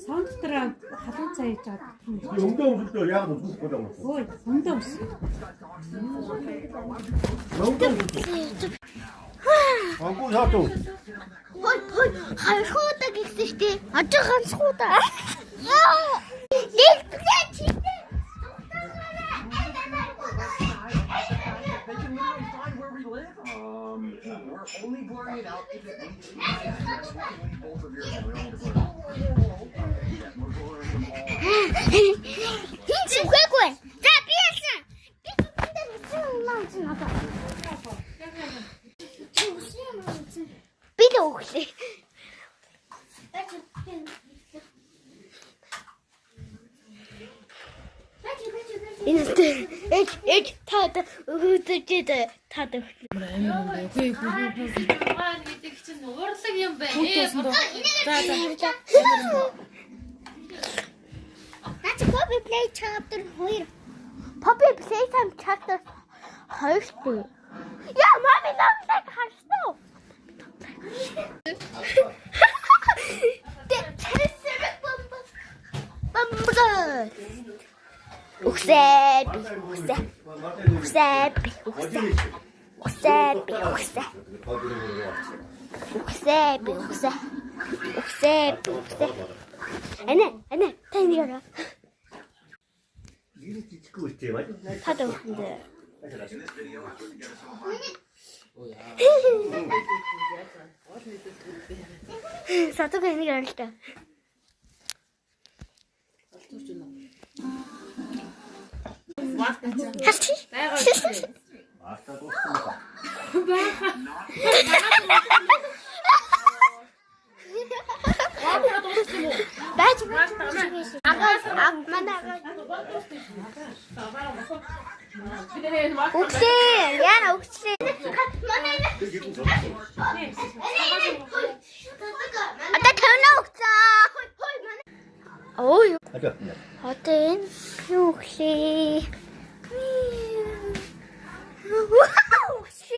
Саундтраа халуун цай хийж аваад. Өмдөө өмсөлтөө яг өмсөх гээд байна. Ой, өмдөө өмс. Агуу яатуу. Хой хашгуудаа гихсэн штэ. Ажиг ганцхуудаа. Яа. Нэгтлээ чи. We're only blurring it out if it needs to be both of your Хинч үхээгүй. За би яасан. Би бүгдээ үсэн лаанч надаа. Би л өглөө. Эд таад өгөөдөж таад. гэдэг чинь уурлаг юм байна. That's a Poppy Play Chapter 2. Poppy Playtime Chapter 2. Yeah, Mommy, don't take her snow. Ане, тань яра. Жижиггүй үстэй байна. Таад өгөндөө. Сатог энийг ярилтаа. Хасти. Аста дуусна. Бач. Үксээ, яна үксээ. Ата төвнө үксээ. Ой. Одоо энэ юу үксээ.